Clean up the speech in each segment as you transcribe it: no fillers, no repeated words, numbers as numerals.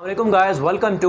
Assalamualaikum guys, welcome to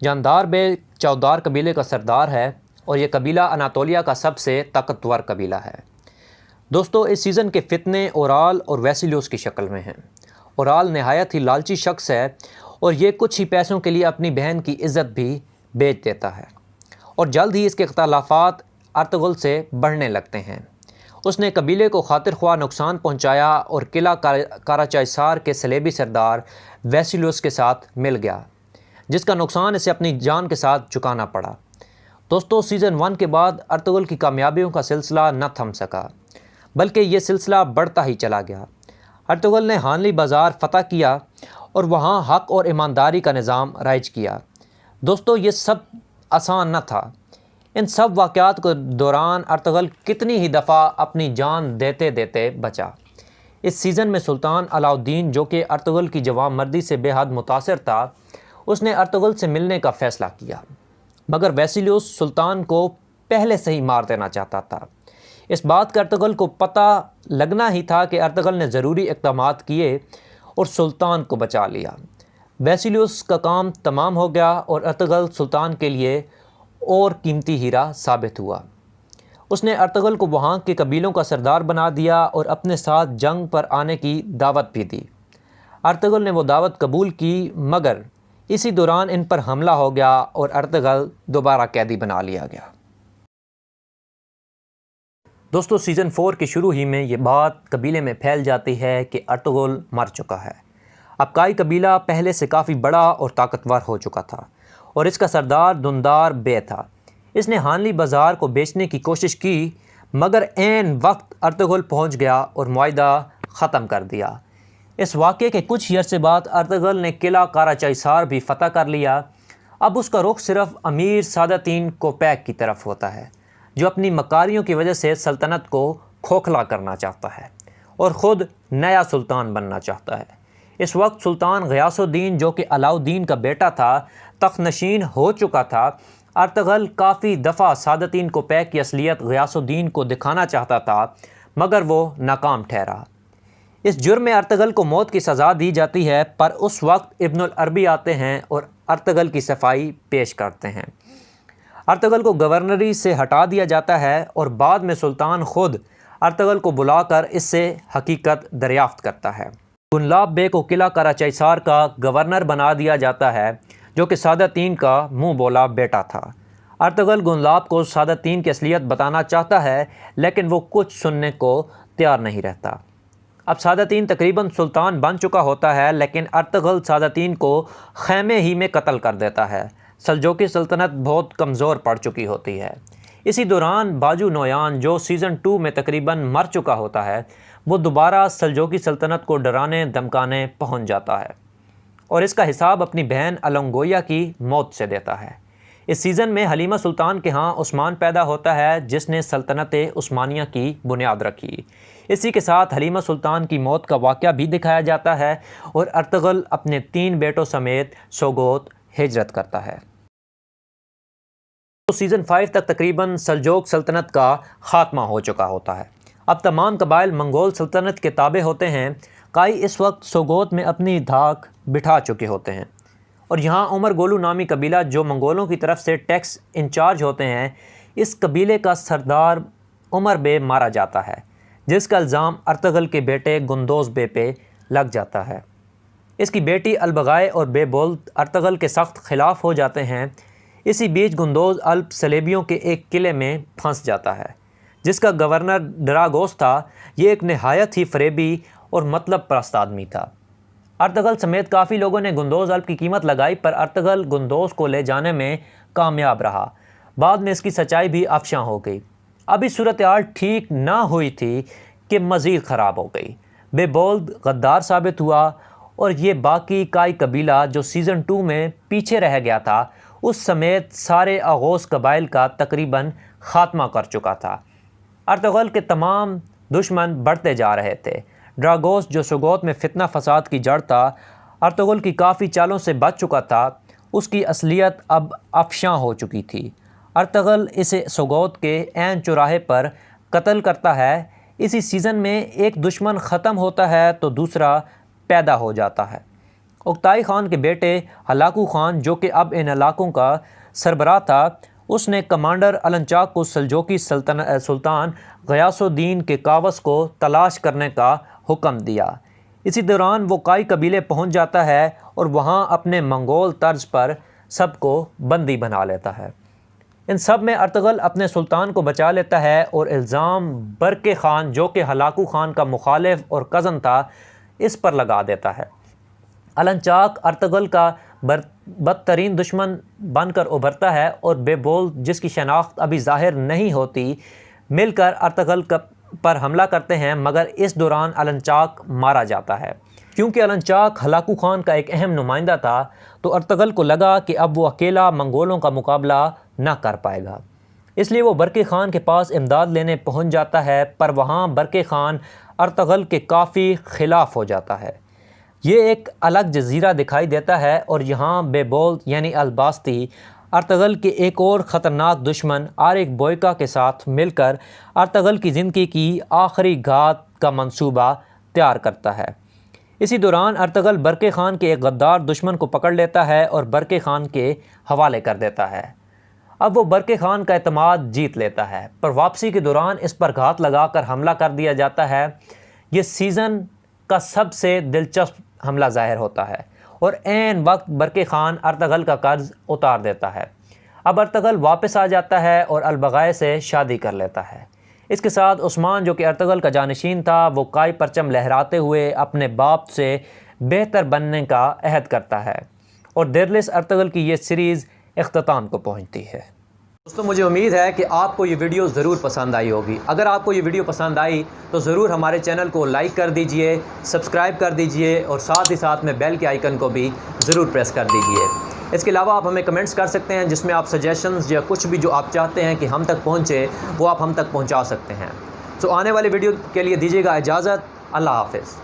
جاندار بے چودار قبیلے کا سردار ہے اور یہ قبیلہ اناطولیہ کا سب سے طاقتور قبیلہ ہے۔ دوستو، اس سیزن کے فتنے اورال اور ویسیلیوس کی شکل میں ہیں۔ اورال نہایت ہی لالچی شخص ہے اور یہ کچھ ہی پیسوں کے لیے اپنی بہن کی عزت بھی بیچ دیتا ہے، اور جلد ہی اس کے اختلافات ارطغرل سے بڑھنے لگتے ہیں۔ اس نے قبیلے کو خاطر خواہ نقصان پہنچایا اور قلعہ کاراچائسار کے صلیبی سردار ویسیلیوس کے ساتھ مل گیا، جس کا نقصان اسے اپنی جان کے ساتھ چکانا پڑا۔ دوستو، سیزن 1 کے بعد ارطغرل کی کامیابیوں کا سلسلہ نہ تھم سکا، بلکہ یہ سلسلہ بڑھتا ہی چلا گیا۔ ارطغرل نے ہانلی بازار فتح کیا اور وہاں حق اور ایمانداری کا نظام رائج کیا۔ دوستو، یہ سب آسان نہ تھا۔ ان سب واقعات کے دوران ارطغرل کتنی ہی دفعہ اپنی جان دیتے دیتے بچا۔ اس سیزن میں سلطان علاؤالدین، جو کہ ارطغرل کی جوان مردی سے بے حد متاثر تھا، اس نے ارطغرل سے ملنے کا فیصلہ کیا، مگر ویسیلیوس سلطان کو پہلے سے ہی مار دینا چاہتا تھا۔ اس بات کا ارطغرل کو پتہ لگنا ہی تھا کہ ارطغرل نے ضروری اقدامات کیے اور سلطان کو بچا لیا۔ ویسیلیوس کا کام تمام ہو گیا اور ارطغرل سلطان کے لیے اور قیمتی ہیرا ثابت ہوا۔ اس نے ارطغرل کو وہاں کے قبیلوں کا سردار بنا دیا اور اپنے ساتھ جنگ پر آنے کی دعوت بھی دی۔ ارطغرل نے وہ دعوت قبول کی، مگر اسی دوران ان پر حملہ ہو گیا اور ارطغرل دوبارہ قیدی بنا لیا گیا۔ دوستو، سیزن 4 کے شروع ہی میں یہ بات قبیلے میں پھیل جاتی ہے کہ ارطغرل مر چکا ہے۔ اب کائی قبیلہ پہلے سے کافی بڑا اور طاقتور ہو چکا تھا اور اس کا سردار دندار بے تھا۔ اس نے ہانلی بازار کو بیچنے کی کوشش کی، مگر عین وقت ارطغرل پہنچ گیا اور معاہدہ ختم کر دیا۔ اس واقعے کے کچھ ہی عرصے بعد ارطغرل نے قلعہ کاراچائسار بھی فتح کر لیا۔ اب اس کا رخ صرف امیر ساداتین کوپیک کی طرف ہوتا ہے، جو اپنی مکاریوں کی وجہ سے سلطنت کو کھوکھلا کرنا چاہتا ہے اور خود نیا سلطان بننا چاہتا ہے۔ اس وقت سلطان غیاث الدین، جو کہ علاؤالدین کا بیٹا تھا، تخت نشین ہو چکا تھا۔ ارطغرل کافی دفعہ ساداتین کوپیک کی اصلیت غیاث الدین کو دکھانا چاہتا تھا، مگر وہ ناکام ٹھہرا۔ اس جرم میں ارطغرل کو موت کی سزا دی جاتی ہے، پر اس وقت ابن العربی آتے ہیں اور ارطغرل کی صفائی پیش کرتے ہیں۔ ارطغرل کو گورنری سے ہٹا دیا جاتا ہے اور بعد میں سلطان خود ارطغرل کو بلا کر اس سے حقیقت دریافت کرتا ہے۔ گنلاب بے کو قلعہ کاراچائسار کا گورنر بنا دیا جاتا ہے، جو کہ ساداتین کا منہ بولا بیٹا تھا۔ ارطغرل گنلاب کو ساداتین کی اصلیت بتانا چاہتا ہے، لیکن وہ کچھ سننے کو تیار نہیں رہتا۔ اب ساداتین تقریباً سلطان بن چکا ہوتا ہے، لیکن ارطغرل ساداتین کو خیمے ہی میں قتل کر دیتا ہے۔ سلجوقی سلطنت بہت کمزور پڑ چکی ہوتی ہے۔ اسی دوران باجو نویان، جو سیزن 2 میں تقریباً مر چکا ہوتا ہے، وہ دوبارہ سلجوقی سلطنت کو ڈرانے دھمکانے پہنچ جاتا ہے اور اس کا حساب اپنی بہن النگویا کی موت سے دیتا ہے۔ اس سیزن میں حلیمہ سلطان کے ہاں عثمان پیدا ہوتا ہے، جس نے سلطنت عثمانیہ کی بنیاد رکھی۔ اسی کے ساتھ حلیمہ سلطان کی موت کا واقعہ بھی دکھایا جاتا ہے اور ارطغرل اپنے 3 بیٹوں سمیت سوگوت ہجرت کرتا ہے۔ تو سیزن 5 تک تقریباً سلجوق سلطنت کا خاتمہ ہو چکا ہوتا ہے۔ اب تمام قبائل منگول سلطنت کے تابع ہوتے ہیں۔ کائی اس وقت سوگوت میں اپنی دھاک بٹھا چکے ہوتے ہیں اور یہاں عمر گولو نامی قبیلہ، جو منگولوں کی طرف سے ٹیکس انچارج ہوتے ہیں، اس قبیلے کا سردار عمر بے مارا جاتا ہے، جس کا الزام ارطغرل کے بیٹے گندوز بے پہ لگ جاتا ہے۔ اس کی بیٹی البغائے اور بے بولد ارطغرل کے سخت خلاف ہو جاتے ہیں۔ اسی بیچ گندوز الب صلیبیوں کے ایک قلعے میں پھنس جاتا ہے، جس کا گورنر ڈراگوس تھا۔ یہ ایک نہایت ہی فریبی اور مطلب پرست آدمی تھا۔ ارطغرل سمیت کافی لوگوں نے گندوز الب کی قیمت لگائی، پر ارطغرل گندوز کو لے جانے میں کامیاب رہا۔ بعد میں اس کی سچائی بھی افشاں ہو گئی۔ ابھی صورتحال ٹھیک نہ ہوئی تھی کہ مزید خراب ہو گئی۔ بے بولد غدار ثابت ہوا اور یہ باقی کائی قبیلہ، جو سیزن 2 میں پیچھے رہ گیا تھا، اس سمیت سارے آغوز قبائل کا تقریباً خاتمہ کر چکا تھا۔ ارطغرل کے تمام دشمن بڑھتے جا رہے تھے۔ ڈراگوس، جو سوگوت میں فتنہ فساد کی جڑ تھا، ارطغرل کی کافی چالوں سے بچ چکا تھا۔ اس کی اصلیت اب افشاں ہو چکی تھی۔ ارطغرل اسے سوگوت کے عین چوراہے پر قتل کرتا ہے۔ اسی سیزن میں ایک دشمن ختم ہوتا ہے تو دوسرا پیدا ہو جاتا ہے اوکتائی خان کے بیٹے ہلاکو خان جو کہ اب ان علاقوں کا سربراہ تھا، اس نے کمانڈر النچاک کو سلجوقی سلطان غیاث الدین کے کاوس کو تلاش کرنے کا حکم دیا۔ اسی دوران وہ کائی قبیلے پہنچ جاتا ہے اور وہاں اپنے منگول طرز پر سب کو بندی بنا لیتا ہے۔ ان سب میں ارطغرل اپنے سلطان کو بچا لیتا ہے اور الزام برقے خان جو کہ ہلاکو خان کا مخالف اور کزن تھا اس پر لگا دیتا ہے۔ النچاک ارطغرل کا بدترین دشمن بن کر ابھرتا ہے اور بیبول جس کی شناخت ابھی ظاہر نہیں ہوتی مل کر ارطغرل پر حملہ کرتے ہیں، مگر اس دوران النچاک مارا جاتا ہے۔ کیونکہ النچاک ہلاکو خان کا ایک اہم نمائندہ تھا تو ارطغرل کو لگا کہ اب وہ اکیلا منگولوں کا مقابلہ نہ کر پائے گا، اس لیے وہ برقے خان کے پاس امداد لینے پہنچ جاتا ہے، پر وہاں برقے خان ارطغرل کے کافی خلاف ہو جاتا ہے۔ یہ ایک الگ جزیرہ دکھائی دیتا ہے اور یہاں بیبول یعنی الباستی ارطغرل کے ایک اور خطرناک دشمن آرک بوئکا کے ساتھ مل کر ارطغرل کی زندگی کی آخری گھات کا منصوبہ تیار کرتا ہے۔ اسی دوران ارطغرل برقے خان کے ایک غدار دشمن کو پکڑ لیتا ہے اور برقے خان کے حوالے کر دیتا ہے۔ اب وہ برقے خان کا اعتماد جیت لیتا ہے، پر واپسی کے دوران اس پر گھات لگا کر حملہ کر دیا جاتا ہے۔ یہ سیزن کا سب سے دلچسپ حملہ ظاہر ہوتا ہے اور عین وقت برقے خان ارطغرل کا قرض اتار دیتا ہے۔ اب ارطغرل واپس آ جاتا ہے اور البغائے سے شادی کر لیتا ہے۔ اس کے ساتھ عثمان جو کہ ارطغرل کا جانشین تھا وہ کائی پرچم لہراتے ہوئے اپنے باپ سے بہتر بننے کا عہد کرتا ہے اور دیرلس ارطغرل کی یہ سیریز اختتام کو پہنچتی ہے۔ دوستوں مجھے امید ہے کہ آپ کو یہ ویڈیو ضرور پسند آئی ہوگی۔ اگر آپ کو یہ ویڈیو پسند آئی تو ضرور ہمارے چینل کو لائک کر دیجئے، سبسکرائب کر دیجئے اور ساتھ ہی ساتھ میں بیل کے آئیکن کو بھی ضرور پریس کر دیجئے۔ اس کے علاوہ آپ ہمیں کمنٹس کر سکتے ہیں جس میں آپ سجیشنز یا کچھ بھی جو آپ چاہتے ہیں کہ ہم تک پہنچے وہ آپ ہم تک پہنچا سکتے ہیں۔ آنے والے ویڈیو کے لیے دیجیے گا اجازت۔ اللہ حافظ۔